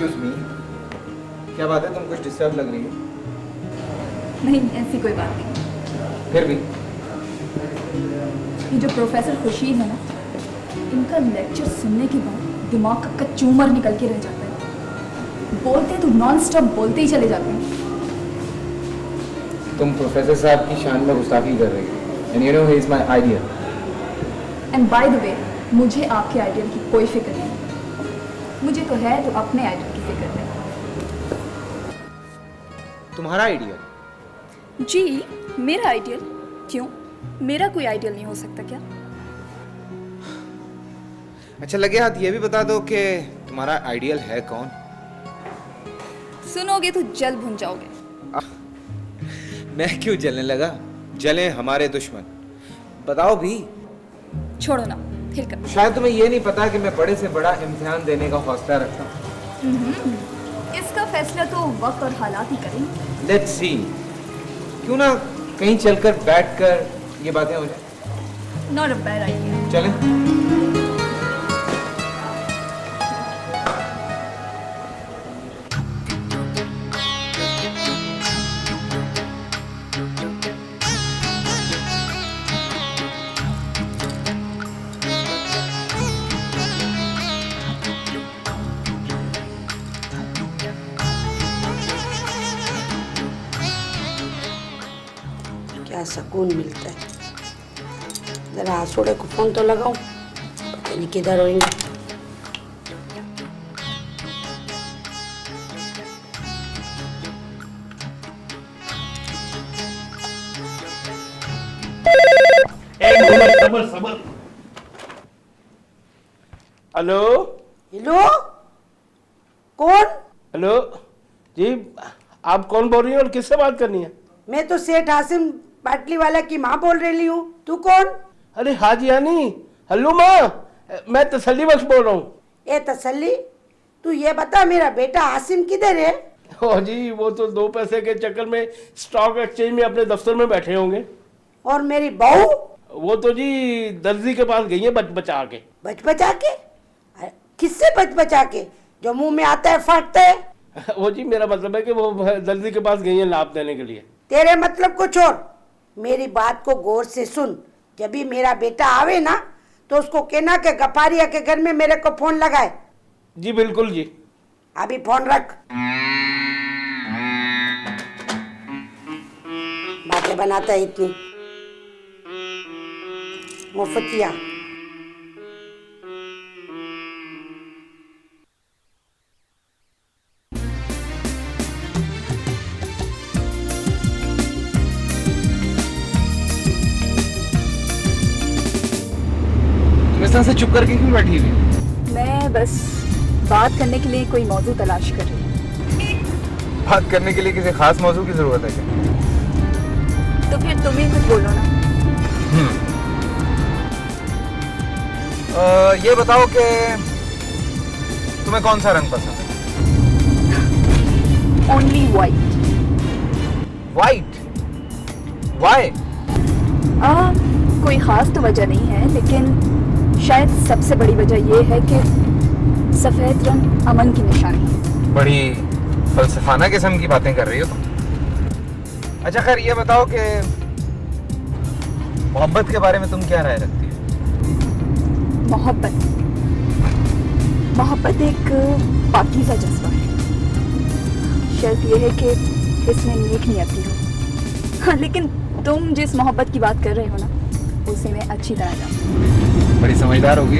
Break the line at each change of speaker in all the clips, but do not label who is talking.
Excuse me, क्या बात है, तुम कुछ डिस्टर्ब लग रही हो?
नहीं, ऐसी कोई बात नहीं।
फिर भी
ये जो प्रोफेसर खुर्शीद है ना, इनका लेक्चर सुनने के बाद दिमाग का कचूमर निकल के रह जाता है। बोलते तो नॉन स्टॉप बोलते ही चले जाते हैं।
तुम प्रोफेसर साहब की शान में गुस्ताखी कर रही हो। And you know he is my ideal.
And by the way, मुझे आपके आइडियल की कोई फिक्र नहीं। मुझे तो है तो अपने आइडियल की फिक्र नहीं।
तुम्हारा आइडियल?
जी, मेरा आइडियल? क्यों, मेरा कोई आइडियल नहीं हो सकता क्या?
अच्छा लगे हाथ ये भी बता दो कि तुम्हारा आइडियल है कौन?
सुनोगे तो जल भुन जाओगे।
मैं क्यों जलने लगा? जले हमारे दुश्मन। बताओ भी।
छोड़ो ना, फिर कर।
शायद तुम्हें ये नहीं पता कि मैं बड़े से बड़ा इम्तिहान देने का हौसला रखता हूँ।
इसका फैसला तो वक्त और हालात ही करेंगे।
Let's see. क्यों ना कहीं चलकर बैठकर ये बातें हो जाए।
Not a bad idea.
चलें?
क्या सुकून मिलता है। जरा आसोड़े को फोन तो लगाऊं, पता नहीं किधर होंगे।
सबर। हेलो
हेलो, कौन?
हेलो जी, आप कौन बोल रही हैं और किससे बात करनी है?
मैं तो सेठ हासिम पाटली वाला की माँ बोल रही हूँ। तू कौन?
अरे हाजी यानी, हेलो माँ, मैं तसल्ली बख्श बोल रहा हूँ।
ए तसल्ली, तू ये बता मेरा बेटा हासिम किधर है?
ओ जी, वो तो 2 पैसे के चक्कर में स्टॉक एक्सचेंज में अपने दफ्तर में बैठे होंगे।
और मेरी बहू?
वो तो जी दर्जी के पास गई है बच बचा के।
बच बचा के? अरे, किससे बच बचा के? जो मुंह में आता है फाटता है।
वो जी मेरा मतलब है कि वो दर्जी के पास गई है लाभ देने के लिए।
तेरे मतलब को छोड़, मेरी बात को गौर से सुन। जब भी मेरा बेटा आवे ना तो उसको कहना कि गफारिया के घर में मेरे को फोन लगाए।
जी बिल्कुल जी।
अभी फोन रख। बातें बनाता है इतनी मुफ्तिया।
तुम इस तरह से चुप करके क्यों बैठी हुई?
मैं बस बात करने के लिए कोई मौजू तलाश कर रही हूँ।
बात करने के लिए किसी खास मौजू की जरूरत है क्या?
तो फिर तुम ही कुछ बोलो ना।
ये बताओ कि तुम्हें कौन सा रंग पसंद है?
Only white.
वाइट? वाई?
कोई खास तो वजह नहीं है, लेकिन शायद सबसे बड़ी वजह यह है कि सफेद रंग अमन की निशानी है।
बड़ी फलसफाना किस्म की बातें कर रही हो तुम। अच्छा खैर ये बताओ कि मोहब्बत के बारे में तुम क्या राय रखती हो?
मोहब्बत एक पाकीज़ा जज्बा है। शर्त यह है कि इसमें नेक नियति हो। हाँ, लेकिन तुम जिस मोहब्बत की बात कर रहे हो ना, उसे मैं अच्छी तरह जानती हूँ।
बड़ी समझदार होगी।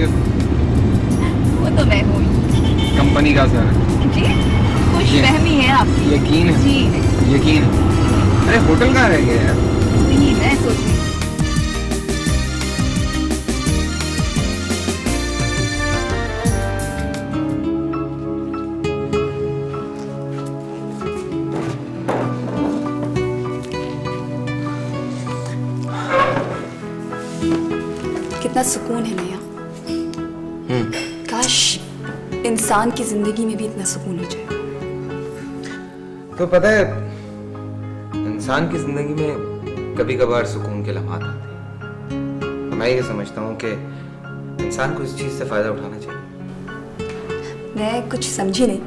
वो तो मैं हूँ
कंपनी का सर
जी। खुशफहमी है आपकी।
यकीन है
जी
यकीन है। अरे होटल कहाँ रह गया यार?
नहीं, मैं सोच रही हूँ। कितना सुकून है नया। काश इंसान की जिंदगी में भी इतना सुकून हो जाए।
तो पता है इंसान की जिंदगी में कभी कभार सुकून के लम्हात आते हैं। तो मैं ये समझता हूँ कि इंसान को इस चीज से फायदा उठाना चाहिए।
मैं कुछ समझी नहीं।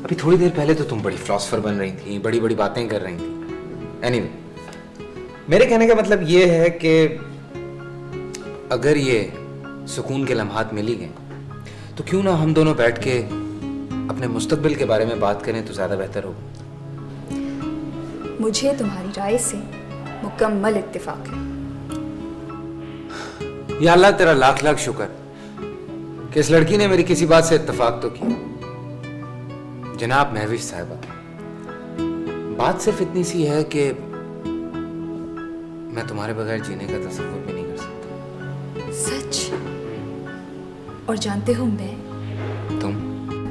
अभी थोड़ी देर पहले तो तुम बड़ी फिलोसफर बन रही थी, बड़ी बड़ी बातें कर रही थी। एनीवे, मेरे कहने का मतलब ये है कि अगर ये सुकून के लम्हात मिल ही गए तो क्यों ना हम दोनों बैठ के अपने मुस्तकबिल के बारे में बात करें तो ज्यादा बेहतर होगा।
मुझे तुम्हारी राय से मुकम्मल इत्तेफाक है।
या अल्लाह तेरा लाख लाख शुक्र कि इस लड़की ने मेरी किसी बात से इत्तेफाक तो किया। जनाब महविश साहिबा, बात सिर्फ इतनी सी है कि मैं तुम्हारे बगैर जीने का तसव्वुर भी नहीं कर सकता।
सच? और जानते हो मैं
तुम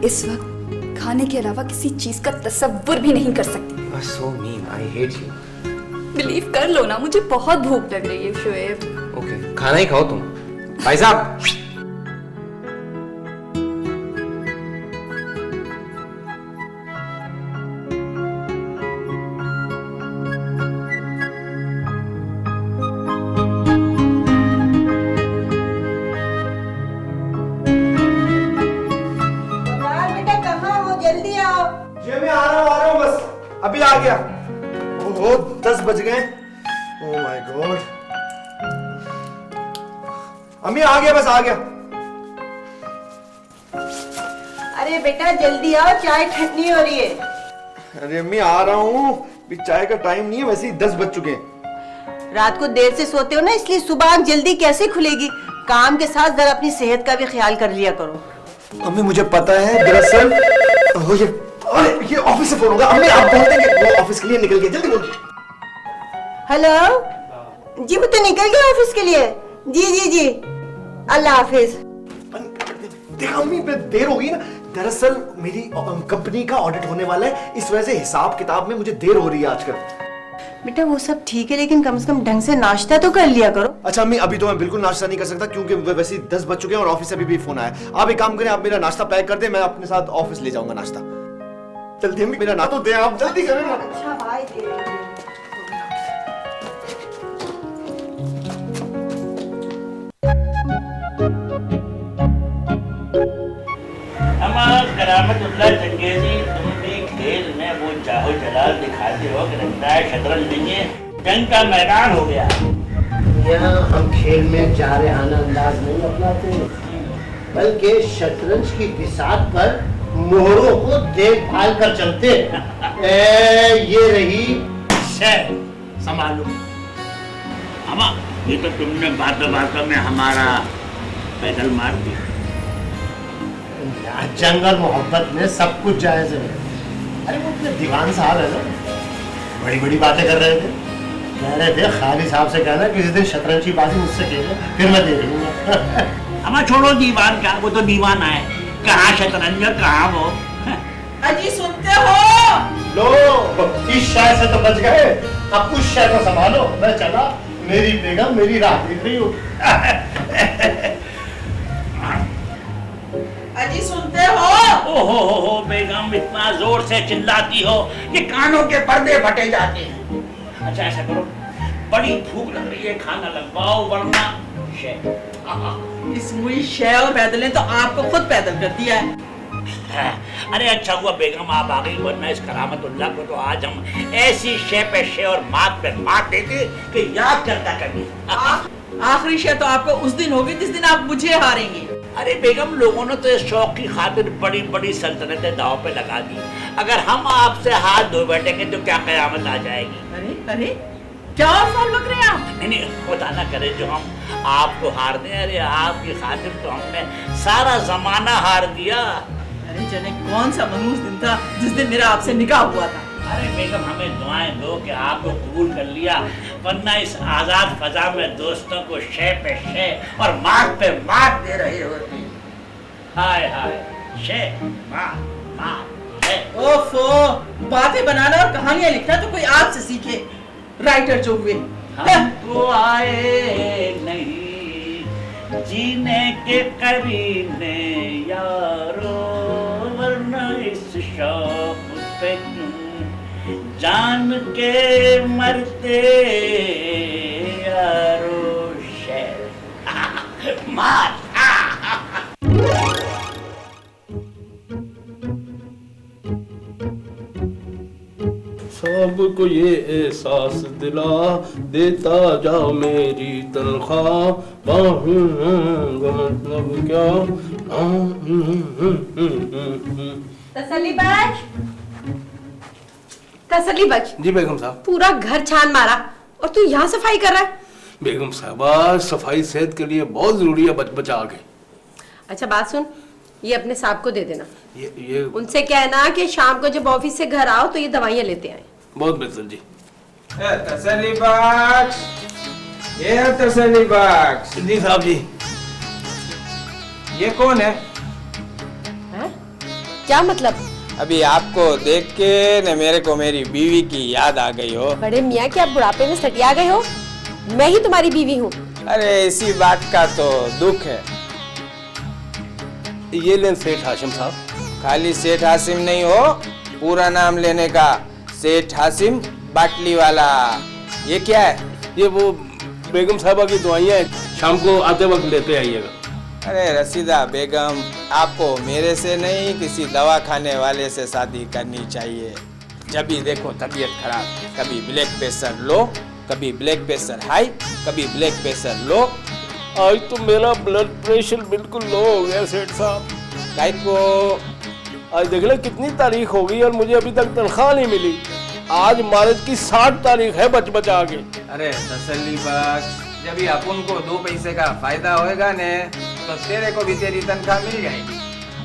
इस वक्त खाने के अलावा किसी चीज का तसव्वुर भी नहीं कर सकती।
So mean, I hate you.
Believe कर लो ना, मुझे बहुत भूख लग रही है शोएब।
ओके, खाना ही खाओ तुम। भाई साहब,
बेटा कहाँ हो, जल्दी आओ।
जी मैं आ रहा हूँ बस अभी आ गया। ओहो 10 बज गए। Oh my God. अम्मी आ गया, बस आ गया।
अरे बेटा जल्दी आओ, चाय ठंडी हो रही है।
अरे अम्मी आ रहा हूँ, अभी चाय का टाइम नहीं है, वैसे ही 10 बज चुके हैं।
रात को देर से सोते हो ना, इसलिए सुबह आंख जल्दी कैसे खुलेगी। काम के साथ जरा अपनी सेहत का भी ख्याल कर लिया करो।
अम्मी मुझे पता है, दरअसल अरे ये ऑफिस से फोन होगा। अम्मी आप बोल देंगे वो ऑफिस के लिए निकल गए, जल्दी बोल।
हेलो जी, वो तो निकल गया ऑफिस के लिए। जी जी जी, अल्लाह हाफिज।
देखा अम्मी, देर हो गई ना। दरअसल मेरी कंपनी का ऑडिट होने वाला है, इस वजह से हिसाब किताब में मुझे देर हो रही है आजकल।
बेटा वो सब ठीक है, लेकिन कम से कम ढंग से नाश्ता तो कर लिया करो।
अच्छा अम्मी, अभी तो मैं बिल्कुल नाश्ता नहीं कर सकता क्योंकि वैसे ही 10 बज चुके हैं और ऑफिस से भी फोन आया। आप एक काम करें, आप मेरा नाश्ता पैक कर दें, मैं अपने साथ ऑफिस ले जाऊंगा नाश्ता। जल्दी अम्मी, मेरा नाश्ता तो दें आप, जल्दी करें ना।
अच्छा भाई,
करामतुल्लाह चंगेजी, तुम भी खेल में वो जाहो जलाल दिखाते हो कि लगता है शतरंज नहीं है, जंग का मैदान हो गया।
यहाँ हम खेल में जारहाना अंदाज नहीं अपनाते, बल्कि शतरंज की बिसात पर मोहरों को देखभाल कर चलते। ये रही
संभालो। अमा, ये तो तुमने बातों बातों में हमारा पैदल मार दिया।
जंग और मोहब्बत में सब कुछ जायज है। अरे वो अपने दीवान साहब है ना, बड़ी बड़ी बातें कर रहे थे। कह रहे थे खाली साहब से कहना किसी दिन शतरंज की बाजी मुझसे खेलो, फिर मैं दे दूंगा।
अमा छोड़ो दीवान का, वो तो दीवाना है। कहाँ शतरंज और कहाँ वो।
अजी सुनते हो?
लो, इस शय से तो बच गए, अब उस शय को संभालो। मैं चला, मेरी बेगम मेरी राह देख रही हो।
अजी सुनते हो?
ओहो बेगम, इतना जोर से चिल्लाती हो कि कानों के पर्दे फटे जाते हैं। अच्छा ऐसा करो, बड़ी भूख लग रही है, खाना लगवाओ वरना
इस मुई शय और पैदल ने तो आपको खुद पैदल कर दिया है।
अरे अच्छा हुआ बेगम आप आ गई, वरना इस करामतुल्लाह को तो आज हम ऐसी शे पे शे और मात पे मात देते कि याद करता कभी।
आखिरी शय तो आपको उस दिन होगी जिस दिन आप मुझे हारेंगे।
अरे बेगम, लोगों ने तो इस शौक की खातिर बड़ी बड़ी सल्तनतें दांव पे लगा दी। अगर हम आपसे हाथ धो बैठेंगे तो क्या कयामत आ जाएगी।
अरे अरे, क्या अफवाह बक रहे हैं आप?
नहीं, खुदा ना करे जो हम आपको हार दें। अरे आपकी खातिर तो हमने सारा जमाना हार दिया।
अरे जाने कौन सा मनहूस दिन था जिस दिन मेरा आपसे निकाह हुआ था।
अरे बेगम, हमें दुआएं दो कि आपको कबूल कर लिया, वरना इस आजाद फजा में दोस्तों को शे पे शे और मात पे मात दे रहे होते। हाय हाय, शे मात मात शे।
ओफो, बातें बनाना और कहानियां लिखना तो कोई आपसे सीखे, राइटर जो हुए।
हमको आए नहीं जीने के करीने यारो, वरना इस शौक पे क्यों जान के मरते यारो शेर। मार।
सबको ये एहसास दिला, देता जाओ मेरी तनख्वाह, मतलब क्या।
तसल्ली बख्श, तसल्ली बख्श।
जी बेगम साहब।
पूरा घर छान मारा और तू यहाँ सफाई कर रहा है।
बेगम साहबा, सफाई सेहत के लिए बहुत जरूरी है, बचा के।
अच्छा बात सुन, ये अपने साहब को दे देना।
ये
उनसे कहना कि शाम को जब ऑफिस से घर आओ तो ये दवाइयाँ लेते आए।
बहुत बेहतर जी।
तसल्ली बख्श, ये है तसल्ली बख्श।
जी साहब जी।
ये कौन है?
क्या मतलब?
अभी आपको देख के न मेरे को मेरी बीवी की याद आ गई हो।
बड़े मियाँ क्या आप बुढ़ापे में सटिया गए हो? मैं ही तुम्हारी बीवी हूँ।
अरे इसी बात का तो दुख है।
ये लें सेठ हाशिम साहब।
खाली सेठ हाशिम नहीं हो, पूरा नाम लेने का, सेठ हाशिम बाटली वाला। ये क्या है?
ये वो बेगम साहबा की दवाइयाँ हैं, शाम को आते वक्त लेते आइएगा।
अरे रसीदा बेगम, आपको मेरे से नहीं किसी दवा खाने वाले से शादी करनी चाहिए। जब भी देखो तबीयत खराब, कभी ब्लड प्रेशर लो, कभी ब्लड प्रेशर हाई, कभी ब्लड प्रेशर लो।
आज तो मेरा ब्लड प्रेशर बिल्कुल लो हो गया सेठ साहब।
काहे को?
आज देख ले कितनी तारीख हो गई और मुझे अभी तक तनख्वाह नहीं मिली। आज मार्च की 60 तारीख है, बचा के।
अरे तसल्ली बख्श, जब भी अपन को 2 पैसे का फायदा होएगा ने तो तेरे को भी तेरी तनख्वाह मिल जाएगी।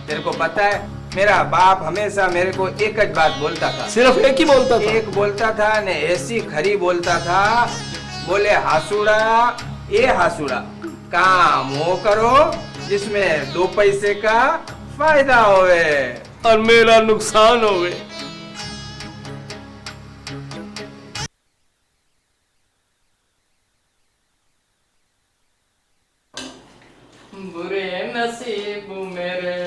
तेरे को पता है मेरा बाप हमेशा मेरे को एक ही बात बोलता था।
सिर्फ एक ही बोलता था?
एक बोलता था ने ऐसी खरी बोलता था, बोले हासुड़ा ए हासुड़ा, काम वो करो जिसमें 2 पैसे का फायदा होवे
और मेरा नुकसान होवे।
बुरे नसीब मेरे,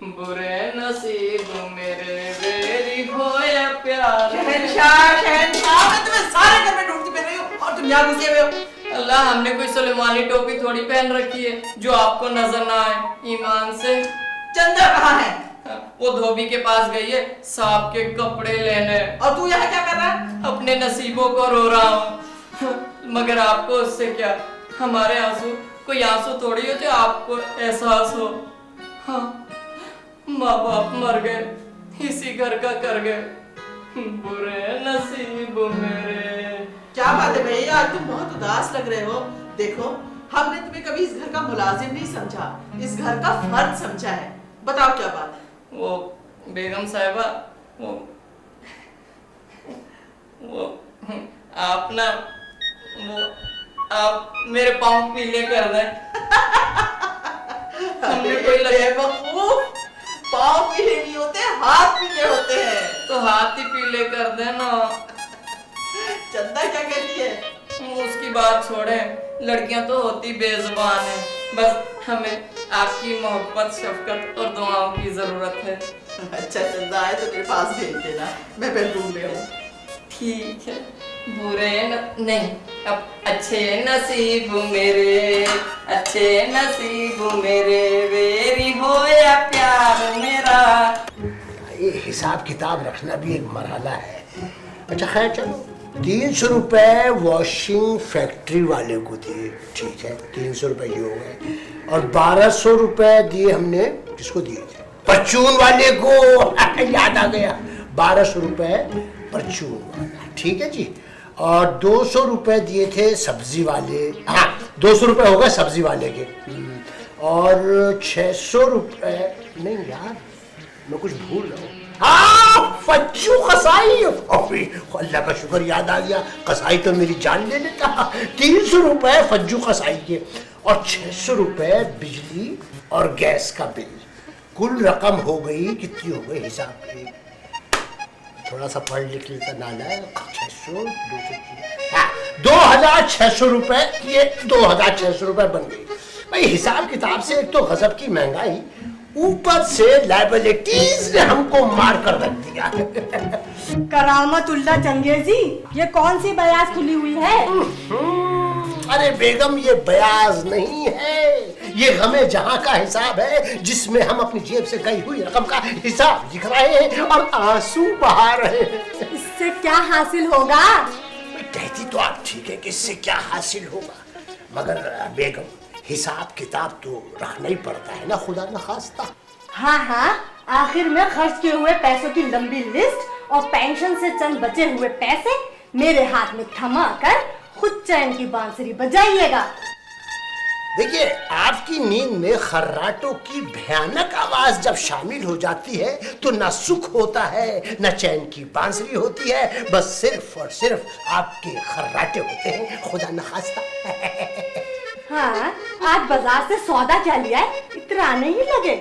बुरे नसीब मेरे, मेरी होया प्यार।
शहंशाह, शहंशाह, मैं तुम्हें सारे घर में ढूंढती फिर रही हूँ और तुम यहाँ घुसे हुए हो।
अल्लाह, हमने कोई सुलेमानी टोपी थोड़ी पहन रखी है जो आपको नजर ना आए। ईमान से।
चंदा कहाँ है?
वो धोबी के पास गई है सांप के कपड़े लेने।
और तू यहाँ क्या कर रहा है?
अपने नसीबों को रो रहा हूँ। मगर आपको उससे क्या, हमारे आंसू कोई आंसू थोड़ी हो जो आपको एहसास हो। हाँ, माँ बाप मर गए, इसी घर का कर गए, बुरे नसीब मेरे।
क्या बात है भैया, आज तुम बहुत उदास लग रहे हो। देखो, हमने तुम्हें कभी इस घर का मुलाजिम नहीं समझा, इस घर का फर्द समझा है। बताओ क्या बात है?
वो बेगम साहिबा, वो आप ना, वो आप मेरे पाँव पीले कर दें। हमने कोई
बेवकूफ, पाँव पीले नहीं होते, हाथ पीले होते हैं।
तो हाथ ही पीले कर देना।
चंदा क्या कहती है?
उसकी बात छोड़े, लड़कियां तो होती बेजुबान है। बस हमें आपकी मोहब्बत, शफकत और दुआओं की जरूरत है।
अच्छा चंदा आए तो मेरे पास भेज देना, मैं बेडरूम में हूँ।
ठीक है। बुरे नहीं, अब अच्छे नसीब मेरे, अच्छे नसीब मेरे, वेरी होया प्यार मेरा।
ये हिसाब किताब रखना भी एक मरहला है। अच्छा खैर चलो, 300 रुपए वॉशिंग फैक्ट्री वाले को दिए, ठीक है, 300 रुपए ये हो गए। और 1200 रुपए दिए हमने, किसको दिए थे? परचून वाले को। याद आ गया, 1200 रुपए परचून वाला, ठीक है जी। और 200 रुपए दिए थे सब्जी वाले, हाँ 200 रुपए हो गए सब्जी वाले के। और 600 रुपए, नहीं यार मैं कुछ भूल रहा हूँ, हाँ फज्जू कसाई। अल्लाह का शुक्र याद आ गया, कसाई तो मेरी जान ले लेता। 300 रुपए फज्जू कसाई के और 600 रुपए बिजली और गैस का बिल। कुल रकम हो गई, कितनी हो गई हिसाब की, थोड़ा सा पढ़ लिख लेता नाला है। 600, 2600 रुपए, ये 2600 रुपए बन गई भाई। हिसाब किताब से एक तो गजब की महंगाई, ऊपर से लायबिलिटीज ने हमको मार कर रख दिया।
करामतुल्लाह चंगेजी, ये कौन सी बयास खुली हुई है?
अरे बेगम, ये बयाज नहीं है, ये हमें जहां का हिसाब है जिसमें हम अपनी जेब से गई हुई रकम का हिसाब लिख रहे हैं और आंसू बहा रहे हैं।
इससे इससे क्या हासिल होगा?
कहती तो आप ठीक है कि इससे क्या हासिल होगा, मगर बेगम हिसाब किताब तो रखना ही पड़ता है ना, खुदा न खास्ता।
हाँ हाँ, आखिर में खर्च किए हुए पैसों की लंबी लिस्ट और पेंशन से चंद बचे हुए पैसे मेरे हाथ में थमा कर खुद चैन की बांसुरी बजाइएगा।
देखिए, आपकी नींद में खर्राटों की भयानक आवाज जब शामिल हो जाती है तो न सुख होता है न चैन की बांसुरी होती है, बस सिर्फ और सिर्फ आपके खर्राटे होते हैं, खुदा न खास्ता।
हाँ, आज बाजार से सौदा क्या लिया है, इतराने ही लगे।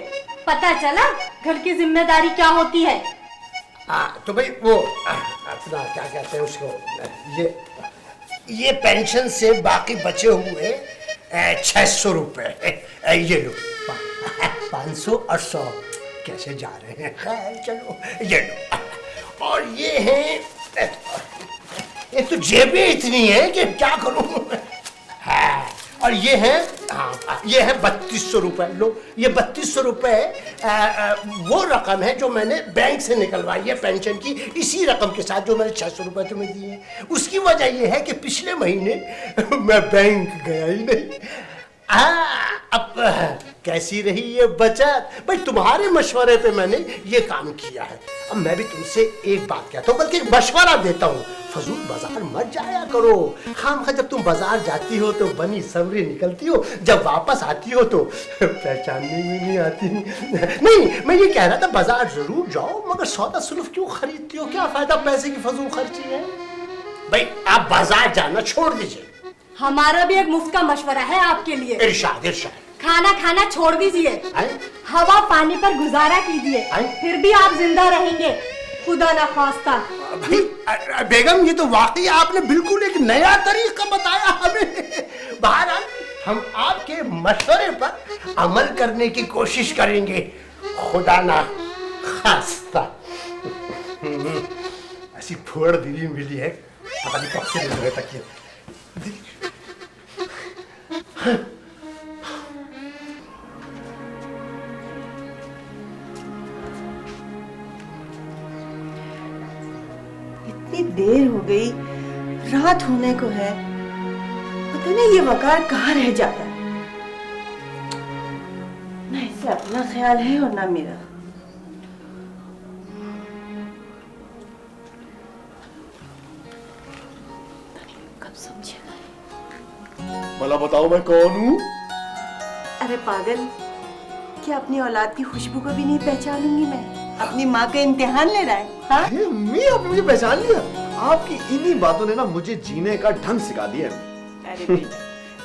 पता चला घर की जिम्मेदारी क्या होती है।
तो भाई वो अपना क्या कहते हैं उसको, ये पेंशन से बाकी बचे हुए 600 रुपए, ये लो। 500 और 100 कैसे जा रहे हैं, खैर चलो ये लो। और ये है, ये तो जेबें इतनी है कि क्या करूं। हाँ, और ये है, हाँ ये है 3200 रुपए। लो, ये 3200 रुपए वो रकम है जो मैंने बैंक से निकलवाई है पेंशन की, इसी रकम के साथ जो मैंने 600 रुपए तुम्हें दिए। उसकी वजह ये है कि पिछले महीने मैं बैंक गया ही नहीं। अब कैसी रही ये बचत, भाई तुम्हारे मशवरे पे मैंने ये काम किया है। अब मैं भी तुमसे एक बात कहता हूँ, बल्कि मशवरा देता हूँ, फजूल बाजार मत जाया करो। खामखा जब तुम बाजार जाती हो तो बनी सवरी निकलती हो, जब वापस आती हो तो पहचानने में नहीं आती। नहीं, मैं ये कह रहा था बाजार जरूर जाओ, मगर सौदा सुलफ क्यों खरीदती हो, क्या फायदा पैसे की फजूल खर्ची है। भाई आप बाजार जाना छोड़ दीजिए।
हमारा भी एक मुफ्त का मशवरा है आपके लिए।
इरशाद इरशाद।
खाना खाना छोड़ दीजिए, हवा पानी पर गुजारा कीजिए, फिर भी आप जिंदा रहेंगे, खुदा ना खास्ता।
बेगम, ये तो वाकई आपने बिल्कुल एक नया तरीका बताया हमें। बहरहाल हम आपके मशवरे पर अमल करने की कोशिश करेंगे, खुदा ना खास्ता। ऐसी फोड़ दिली मिली है, पता नहीं कब से मिल रहे तक ये।
इतनी देर हो गई, रात होने को है, पता नहीं ये वकार कहाँ रह जाता है। ना इसे अपना ख्याल है और ना मेरा। कब समझेगा?
भला बताओ मैं कौन हूँ?
अरे पागल, क्या अपनी औलाद की खुशबू को भी नहीं पहचानूंगी मैं? अपनी माँ का इम्तिहान ले रहा है? हाँ?
अम्मी, आपने मुझे पहचान लिया? आपकी इन्हीं बातों ने ना मुझे जीने का ढंग सिखा दिया।
अरे बेटा,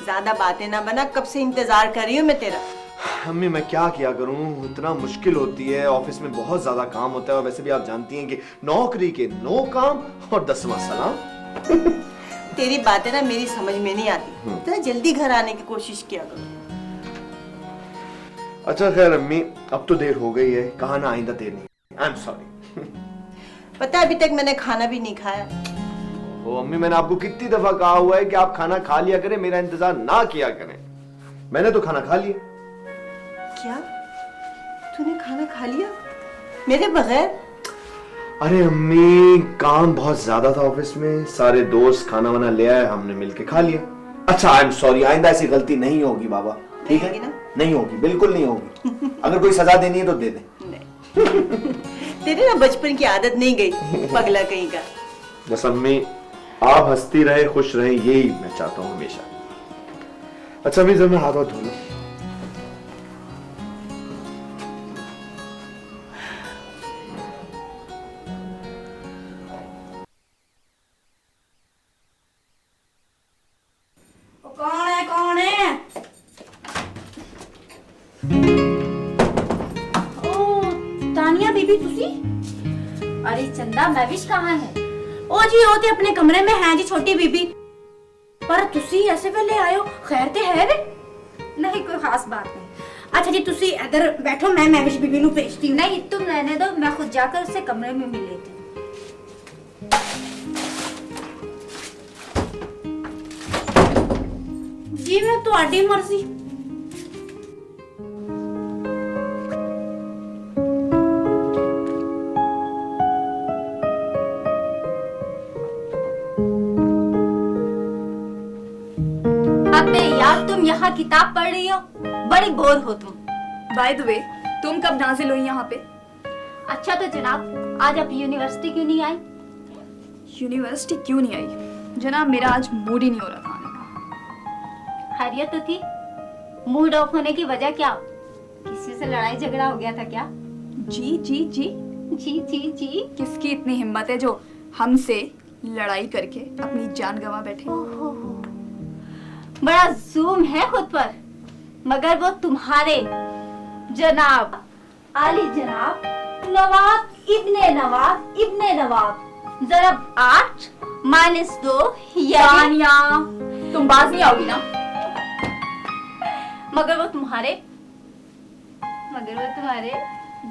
ज्यादा बातें ना बना, कब से इंतजार कर रही हूँ मैं तेरा।
अम्मी मैं क्या किया करूँ, इतना मुश्किल होती है, ऑफिस में बहुत ज्यादा काम होता है, और वैसे भी आप जानती हैं कि नौकरी के 9 काम और 10वां सलाम।
तेरी बातें ना मेरी समझ में नहीं आती, तो जल्दी घर आने की कोशिश किया करो।
अच्छा खैर अम्मी, अब तो देर हो गई है, कहा ना आइंदा देर नहीं। I am sorry.
पता है अभी तक मैंने खाना भी नहीं खाया।
ओ अम्मी, मैंने आपको कितनी दफा कहा हुआ है कि आप खाना खा लिया करें, मेरा इंतजार ना किया करें। मैंने तो खाना खा लिया।
क्या? तूने खाना खा लिया मेरे बगैर?
अरे अम्मी, काम बहुत ज्यादा था ऑफिस में, सारे दोस्त खाना वाना ले आए, हमने मिलके खा लिया। अच्छा आई एम सॉरी, आइंदा ऐसी गलती नहीं होगी बाबा, ठीक है ना? नहीं होगी, बिल्कुल नहीं होगी। अगर कोई सजा देनी है तो दे दे।
तेरे ना बचपन की आदत नहीं गई, पगला कहीं का।
बस अम्मी, आप हंसती रहे, खुश रहे, यही मैं चाहता हूँ हमेशा। अच्छा अम्मी, जब मैं हाथ धो लूं।
कौन है? ओ तानिया बीबी तुसी?
अरे चंदा महविश कहाँ है?
ओ जी वो ते अपने कमरे में है जी छोटी बीबी। पर तुसी ऐसे वेले आयो, खैर ते है वे?
नहीं कोई खास बात नहीं।
अच्छा जी तुसी इधर बैठो, मैं महविश बीबी नु भेजती हूं।
नहीं तुम रहने दो, मैं खुद जाकर उससे कमरे में मिल लेती हूँ।
जी मैं तुम्हारी मर्जी।
यहाँ किताब पढ़ रही हो? बड़ी बोर हो तुम।
बाय द वे, तुम कब नाजिल हुई यहाँ पे?
अच्छा तो जनाब, आज आप यूनिवर्सिटी क्यों नहीं आई?
यूनिवर्सिटी क्यों नहीं आई? जनाब मेरा आज मूड ही नहीं हो रहा था आने का।
खैरियत तो थी? मूड ऑफ होने की वजह क्या? किसी से लड़ाई झगड़ा हो गया था क्या?
जी जी जी
जी जी जी।
किसकी इतनी हिम्मत है जो हमसे लड़ाई करके अपनी जान गंवा बैठे?
बड़ा जूम है खुद पर, मगर वो तुम्हारे जनाब आली जनाब नवाब इब्ने नवाब ज़रब 8 - 2
तानिया, तुम बाज नहीं आओगी ना?
मगर वो तुम्हारे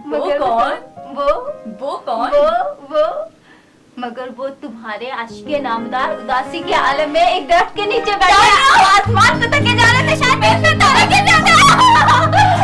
वो कौन?
वो कौन? वो मगर वो तुम्हारे आशिके नामदार उदासी के आलम में एक दरख्त के नीचे बैठे आसमान पे तक के जा रहे थे, शायद मेरे से तारे गिर जाते।